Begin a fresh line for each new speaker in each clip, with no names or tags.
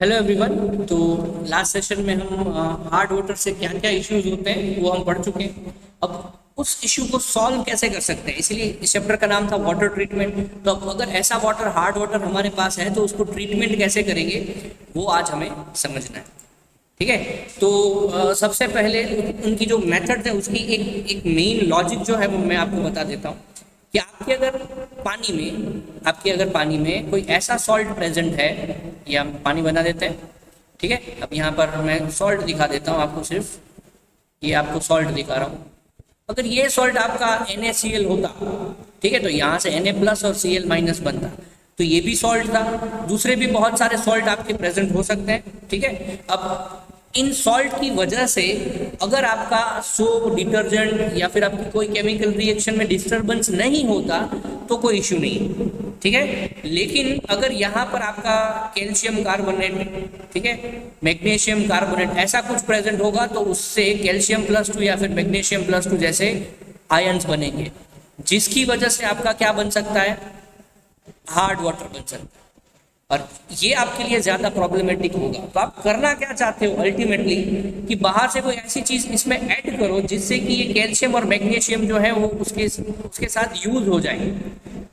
Hello everyone. तो last session में हम हार्ड वाटर से क्या क्या इश्यूज होते हैं वो हम पढ़ चुके हैं। अब उस इशू को सॉल्व कैसे कर सकते हैं, इसलिए इस चैप्टर का नाम था वाटर ट्रीटमेंट। तो अब अगर ऐसा वाटर हार्ड वाटर हमारे पास है तो उसको ट्रीटमेंट कैसे करेंगे वो आज हमें समझना है। ठीक है। तो सबसे पहले उनकी जो मेथड है उसकी एक एक मेन लॉजिक जो है वो मैं आपको बता देता हूँ कि आपके अगर पानी में कोई ऐसा सॉल्ट प्रेजेंट है, ये हम पानी बना देते हैं। ठीक है। अब यहाँ पर मैं सॉल्ट दिखा देता हूँ आपको, सिर्फ ये आपको सॉल्ट दिखा रहा हूँ। अगर ये सॉल्ट आपका NaCl होता, ठीक है, तो यहाँ से Na प्लस और Cl माइनस बनता, तो ये भी सॉल्ट था। दूसरे भी बहुत सारे सॉल्ट आपके प्रेजेंट हो सकते हैं। ठीक है। अब इन सॉल्ट की वजह से अगर आपका सोप, डिटर्जेंट या फिर आपकी कोई केमिकल रिएक्शन में डिस्टरबेंस नहीं होता तो कोई इश्यू नहीं। ठीक है। लेकिन अगर यहाँ पर आपका कैल्शियम कार्बोनेट, ठीक है, मैग्नीशियम कार्बोनेट ऐसा कुछ प्रेजेंट होगा तो उससे कैल्शियम प्लस टू या फिर मैग्नीशियम प्लस टू जैसे आयंस बनेंगे, जिसकी वजह से आपका क्या बन सकता है, हार्ड वाटर बन सकता है। और ये आपके लिए ज्यादा प्रॉब्लमेटिक होगा। तो आप करना क्या चाहते हो अल्टीमेटली, कि बाहर से कोई ऐसी चीज इसमें ऐड करो जिससे कि ये कैल्शियम और मैग्नीशियम जो है वो उसके साथ यूज हो जाए,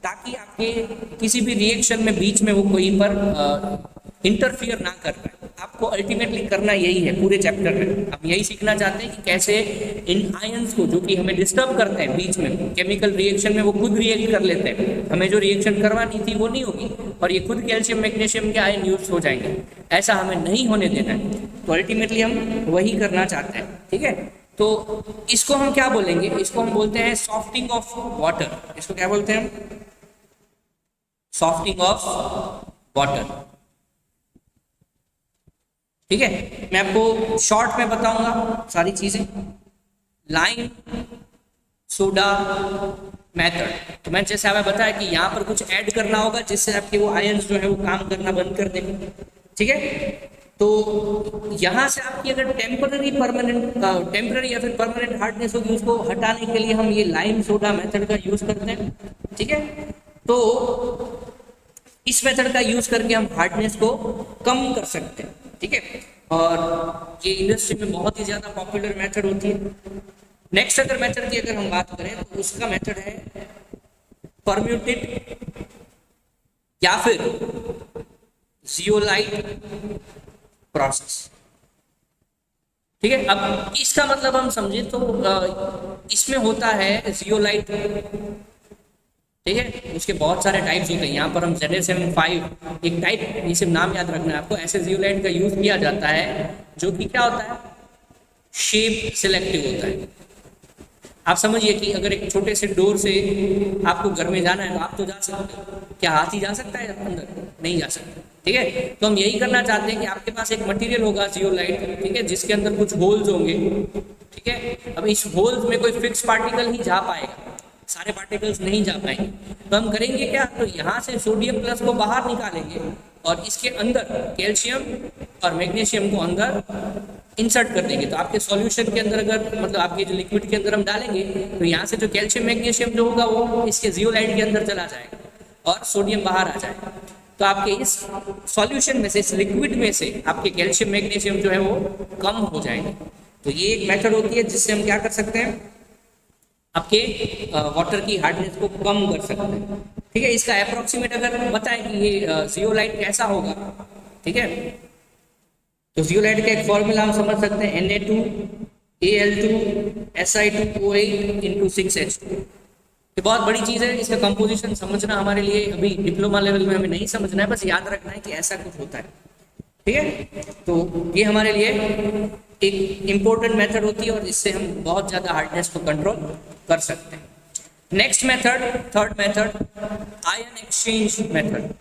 ताकि आपके किसी भी रिएक्शन में बीच में वो कोई पर इंटरफियर ना कर पाए। आपको अल्टीमेटली करना यही है पूरे चैप्टर में। आप यही सीखना चाहते हैं कि कैसे इन आयंस को, जो कि हमें डिस्टर्ब करते हैं बीच में केमिकल रिएक्शन में, वो खुद रिएक्ट कर लेते हैं। हमें जो रिएक्शन करवानी थी वो नहीं होगी और ये खुद कैल्शियम मैग्नीशियम के आयन यूज हो जाएंगे। ऐसा हमें नहीं होने देना है। तो अल्टीमेटली हम वही करना चाहते हैं। ठीक है। तो इसको हम क्या बोलेंगे, इसको हम बोलते हैं सॉफ्टिंग ऑफ वाटर। इसको क्या बोलते हैं हम? Softening of water. ठीक है। मैं आपको शॉर्ट में बताऊंगा सारी चीजें। Lime soda method. तो मैं जैसे हमें बताया कि यहाँ पर कुछ ऐड करना होगा जिससे आपके वो आयंस जो है वो काम करना बंद कर देंगे। ठीक है। तो यहाँ से आपकी अगर टेम्पररी या फिर परमानेंट हार्डनेस होगी, उसको हटाने के लिए हम ये लाइम सोडा मेथड का यूज करते हैं। ठीक है। तो इस मेथड का यूज करके हम हार्डनेस को कम कर सकते हैं। ठीक है। और ये इंडस्ट्री में बहुत ही ज्यादा पॉपुलर मेथड होती है। नेक्स्ट अगर मेथड की अगर हम बात करें तो उसका मेथड है परम्यूटेड या फिर जियोलाइट प्रोसेस। ठीक है। अब इसका मतलब हम समझे तो इसमें होता है जियोलाइट। ठीक है। उसके बहुत सारे टाइप्स होते हैं। यहाँ पर हम ZSM5 एक टाइप, ये सिर्फ नाम याद रखना है आपको, ऐसे जियोलाइट का यूज किया जाता है जो कि क्या होता है, शेप सिलेक्टिव होता है। आप समझिए कि अगर एक छोटे से डोर से आपको घर में जाना है तो आप तो जा सकते हो, क्या हाथी जा सकता है अंदर? नहीं जा सकता। ठीक है। तो हम यही करना चाहते हैं कि आपके पास एक मटेरियल होगा जियोलाइट, ठीक है, जिसके अंदर कुछ होल्स होंगे। ठीक है। अब इस होल्स में कोई फिक्स पार्टिकल ही जा पाएगा, सारे पार्टिकल्स नहीं जा पाएंगे। तो हम करेंगे क्या, तो यहाँ से सोडियम प्लस को बाहर निकालेंगे और इसके अंदर कैल्शियम और मैग्नीशियम को अंदर इंसर्ट कर देंगे। तो आपके सॉल्यूशन के अंदर, अगर मतलब आपके जो लिक्विड के अंदर हम डालेंगे, तो यहाँ से जो कैल्शियम मैग्नीशियम जो होगा वो इसके जियोलाइट के अंदर चला जाएगा और सोडियम बाहर आ जाएगा। तो आपके इस सॉल्यूशन में से, इस लिक्विड में से आपके कैल्शियम मैग्नीशियम जो है वो कम हो जाएंगे। तो ये एक मेथड होती है जिससे हम क्या कर सकते हैं, आपके वाटर की हार्डनेस को कम कर सकते हैं। ठीक है। इसका अप्रोक्सीमेट अगर बताएं कि ये जियोलाइट कैसा होगा, ठीक है, तो जियोलाइट का एक फॉर्मूला हम समझ सकते हैं, Na2Al2Si2O8 इंटू 6H2। ये बहुत बड़ी चीज़ है। इसका कंपोजिशन समझना हमारे लिए अभी डिप्लोमा लेवल में हमें नहीं समझना है, बस याद रखना है कि ऐसा कुछ होता है। ठीक है। तो ये हमारे लिए एक इम्पोर्टेंट मेथड होती है और इससे हम बहुत ज़्यादा हार्डनेस को कंट्रोल कर सकते हैं। Next method, third method, ion exchange method.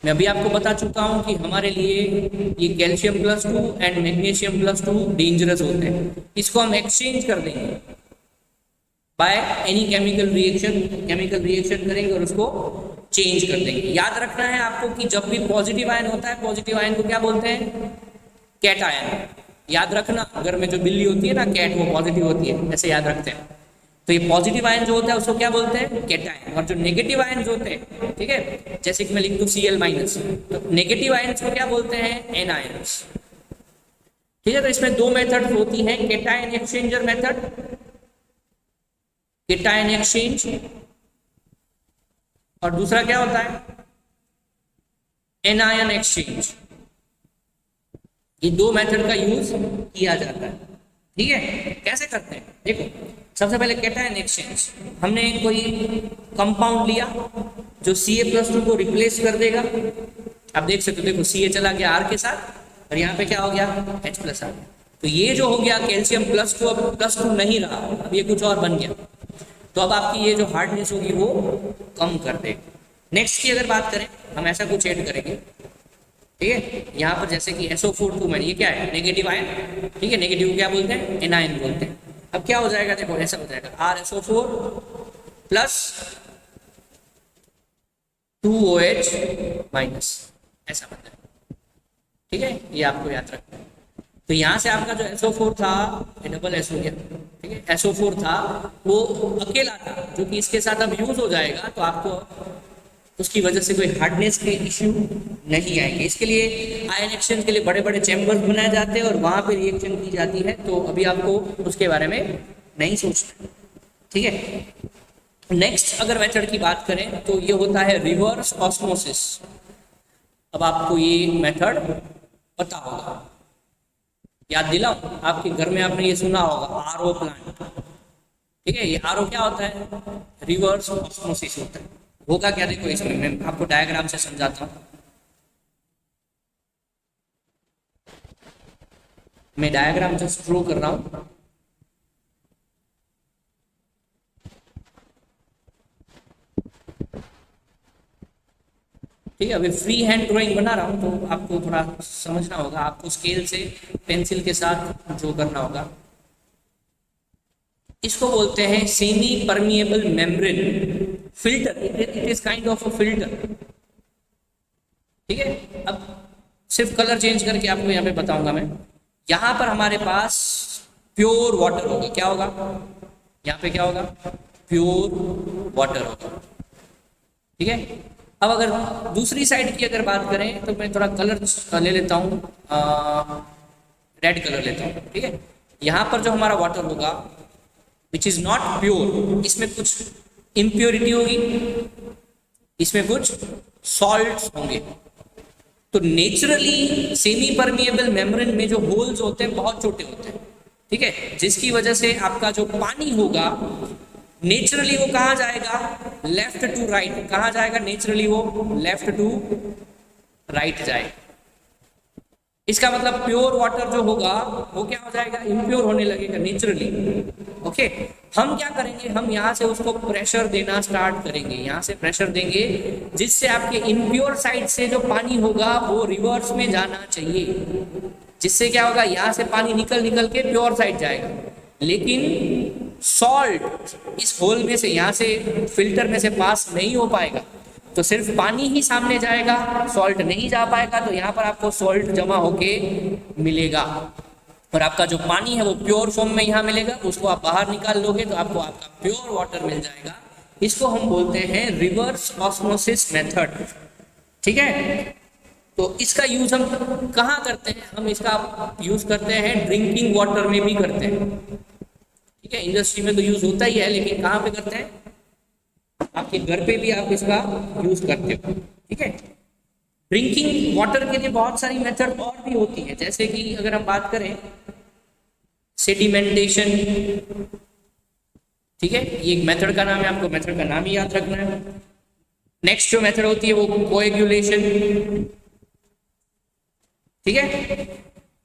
मैं अभी आपको बता चुका हूं कि हमारे लिए ये calcium plus two and magnesium plus too dangerous होते हैं। इसको हम एक्सचेंज कर देंगे बाय एनी केमिकल रिएक्शन करेंगे और उसको चेंज कर देंगे। याद रखना है आपको कि जब भी पॉजिटिव आयन होता है, पॉजिटिव आयन को क्या बोलते हैं, कैट आयन। याद रखना, घर में जो बिल्ली होती है ना कैट, वो पॉजिटिव होती है, ऐसे याद रखते हैं। तो ये पॉजिटिव आयन जो होता है उसको क्या बोलते हैं, कैटायन। और जो नेगेटिव आयन होते हैं, ठीक है, जैसे कि मैं लिख दूं Cl माइनस, तो नेगेटिव आयन्स को क्या बोलते हैं, एनायंस। ठीक है, तो इसमें दो मेथड होती हैं, cation exchanger method, cation exchange, और दूसरा क्या होता है, एनायन एक्सचेंज। ये दो मेथड का यूज किया जाता है। ठीक है, कैसे करते हैं, देखो सबसे पहले कैटायन एक्सचेंज, हमने कोई कंपाउंड लिया जो Ca+2 को रिप्लेस कर देगा। आप देख सकते हो, देखो Ca चला गया R के साथ और यहाँ पे क्या हो गया, H+ आ गया। तो ये जो हो गया कैल्शियम +2 अब +2 नहीं रहा, अब ये कुछ और बन गया। तो अब आपकी ये जो हार्डनेस होगी वो कम कर देगा। नेक्स्ट की अगर बात करें, हम ऐसा कुछ ऐड करेंगे, ठीक है, यहाँ पर जैसे कि SO4 ये क्या है, नेगेटिव आयन। ठीक है, नेगेटिव क्या बोलते हैं, एनायन बोलते हैं। अब क्या हो जाएगा, देखो ऐसा हो जाएगा RSO4 प्लस 2OH माइनस, ऐसा बन जाएगा। ठीक है, ये आपको याद रखना है। तो यहाँ से आपका जो SO4 था ये डबल S हो गया। ठीक है, SO4 था वो अकेला था, जो कि इसके साथ अब यूज हो जाएगा, तो आपको उसकी वजह से कोई हार्डनेस के इश्यू नहीं आएंगे। इसके लिए आयन एक्सचेंज के लिए बड़े बड़े चैम्बर्स बनाए जाते हैं और वहाँ पे रिएक्शन की जाती है। तो अभी आपको उसके बारे में नहीं सोचना। ठीक है, नेक्स्ट अगर मेथड की बात करें तो ये होता है रिवर्स ऑस्मोसिस। अब आपको ये मेथड पता होगा, याद दिलाओ, आपके घर में आपने ये सुना होगा RO प्लांट। ठीक है, ये RO क्या होता है, रिवर्स ऑस्मोसिस होता है। होगा क्या, देखो इसमें मैं आपको डायग्राम से समझाता हूँ। मैं डायग्राम जस्ट ड्रॉ कर रहा हूँ। ठीक है, अभी फ्री हैंड ड्राइंग बना रहा हूँ, तो आपको थोड़ा समझना होगा, आपको स्केल से पेंसिल के साथ ड्रॉ करना होगा। इसको बोलते हैं semi permeable membrane filter, it is kind of a filter. ठीक है, अब सिर्फ कलर चेंज करके आपको यहाँ पे बताऊंगा मैं। यहाँ पर हमारे पास प्योर वाटर होगा, क्या होगा, यहाँ पे क्या होगा, प्योर वाटर होगा। ठीक है, अब अगर दूसरी साइड की अगर बात करें तो मैं थोड़ा कलर ले लेता हूँ, रेड कलर लेता हूँ। ठीक है, यहाँ पर जो हमारा वाटर होगा विच इज नॉट प्योर, इसमें कुछ इम्प्योरिटी होगी, इसमें कुछ सॉल्ट्स होंगे। तो नेचुरली सेमी परमिएबल मेम्ब्रेन में जो होल्स होते हैं बहुत छोटे होते हैं। ठीक है, जिसकी वजह से आपका जो पानी होगा नेचुरली वो कहाँ जाएगा, लेफ्ट टू राइट। कहाँ जाएगा नेचुरली, वो लेफ्ट टू राइट जाएगा। इसका मतलब प्योर वाटर जो होगा वो क्या हो जाएगा, इम्प्योर होने लगेगा नेचुरली। ओके, हम क्या करेंगे, हम यहाँ से उसको प्रेशर देना स्टार्ट करेंगे, यहाँ से प्रेशर देंगे, जिससे आपके इम्प्योर साइड से जो पानी होगा वो रिवर्स में जाना चाहिए। जिससे क्या होगा, यहाँ से पानी निकल निकल के प्योर साइड जाएगा। लेकिन सॉल्ट इस होल में से, यहाँ से फिल्टर में से पास नहीं हो पाएगा, तो सिर्फ पानी ही सामने जाएगा, सॉल्ट नहीं जा पाएगा। तो यहाँ पर आपको सॉल्ट जमा होके मिलेगा और आपका जो पानी है वो प्योर फॉर्म में यहाँ मिलेगा। उसको आप बाहर निकाल लोगे तो आपको आपका प्योर वाटर मिल जाएगा। इसको हम बोलते हैं रिवर्स ऑस्मोसिस मेथड। ठीक है, तो इसका यूज हम कहाँ करते हैं, हम इसका यूज करते हैं ड्रिंकिंग वाटर में भी करते हैं। ठीक है, इंडस्ट्री में तो यूज होता ही है, लेकिन कहाँ पे करते हैं, आपके घर पे भी आप इसका यूज करते हो। ठीक है, ड्रिंकिंग वाटर के लिए बहुत सारी मेथड और भी होती है, जैसे कि अगर हम बात करें सेडिमेंटेशन। ठीक है, ये एक मेथड का नाम है, आपको मेथड का नाम ही याद रखना है। नेक्स्ट जो मेथड होती है वो कोएगुलेशन। ठीक है,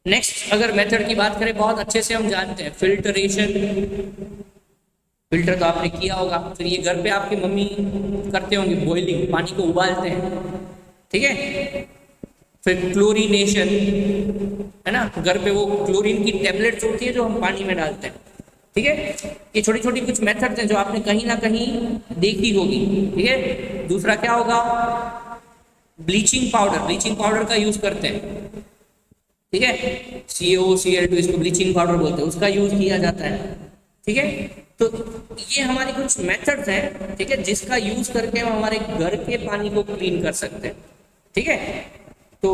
नेक्स्ट अगर मेथड की बात करें बहुत अच्छे से हम जानते हैं फिल्टरेशन। फिल्टर तो आपने किया होगा, फिर ये घर पे आपकी मम्मी करते होंगे, बॉइलिंग, पानी को उबालते हैं। ठीक है, फिर क्लोरीनेशन, है ना, घर पे वो क्लोरीन की टैबलेट्स होती है जो हम पानी में डालते हैं। ठीक है, ये छोटी छोटी कुछ मेथड्स हैं जो आपने कहीं ना कहीं देखी होगी। ठीक है, दूसरा क्या होगा, ब्लीचिंग पाउडर। ब्लीचिंग पाउडर का यूज करते हैं। ठीक है, CaOCl2 इसको ब्लीचिंग पाउडर बोलते हैं, उसका यूज किया जाता है। ठीक है, तो ये हमारी कुछ मेथड्स हैं, ठीक है, जिसका यूज करके हम हमारे घर के पानी को क्लीन कर सकते हैं, ठीक है। तो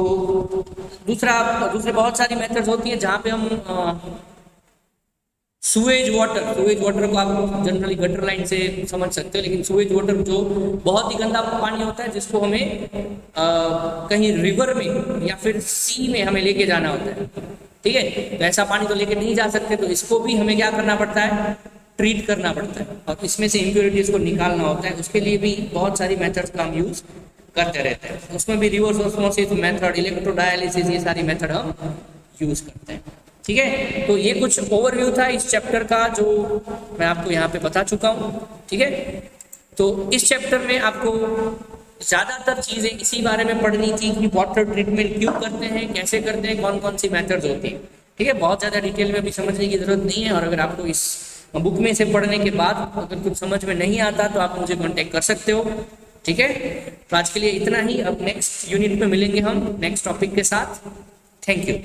दूसरे बहुत सारी मेथड्स होती हैं जहाँ पे हम सुएज वाटर को आप जनरली गटर लाइन से समझ सकते हो, लेकिन सुएज वाटर जो बहुत ही गंदा पानी होता है जिसको हमें कहीं रिवर में या फिर सी में हमें लेके जाना होता है, ठीक है। तो ऐसा पानी तो लेके नहीं जा सकते, तो इसको भी हमें क्या करना पड़ता है, ट्रीट करना पड़ता है, और इसमें से इम्प्योरिटीज को निकालना होता है। उसके लिए भी बहुत सारी मेथड्स का हम यूज करते रहते हैं। उसमें भी रिवर्स ऑस्मोसिस मेथड, इलेक्ट्रोडायलिसिस, ये सारी मेथड हम यूज करते हैं, ठीक है। तो ये कुछ ओवरव्यू था इस चैप्टर का जो मैं आपको यहाँ पे बता चुका हूँ, ठीक है। तो इस चैप्टर में आपको ज़्यादातर चीज़ें इसी बारे में पढ़नी थी कि वाटर ट्रीटमेंट क्यों करते हैं, कैसे करते हैं, कौन कौन सी मेथड्स होती हैं, ठीक है। बहुत ज़्यादा डिटेल में भी समझने की ज़रूरत नहीं है, और अगर आपको इस बुक में से पढ़ने के बाद अगर कुछ समझ में नहीं आता तो आप मुझे कॉन्टेक्ट कर सकते हो, ठीक है। तो आज के लिए इतना ही। अब नेक्स्ट यूनिट में मिलेंगे हम नेक्स्ट टॉपिक के साथ। Thank you.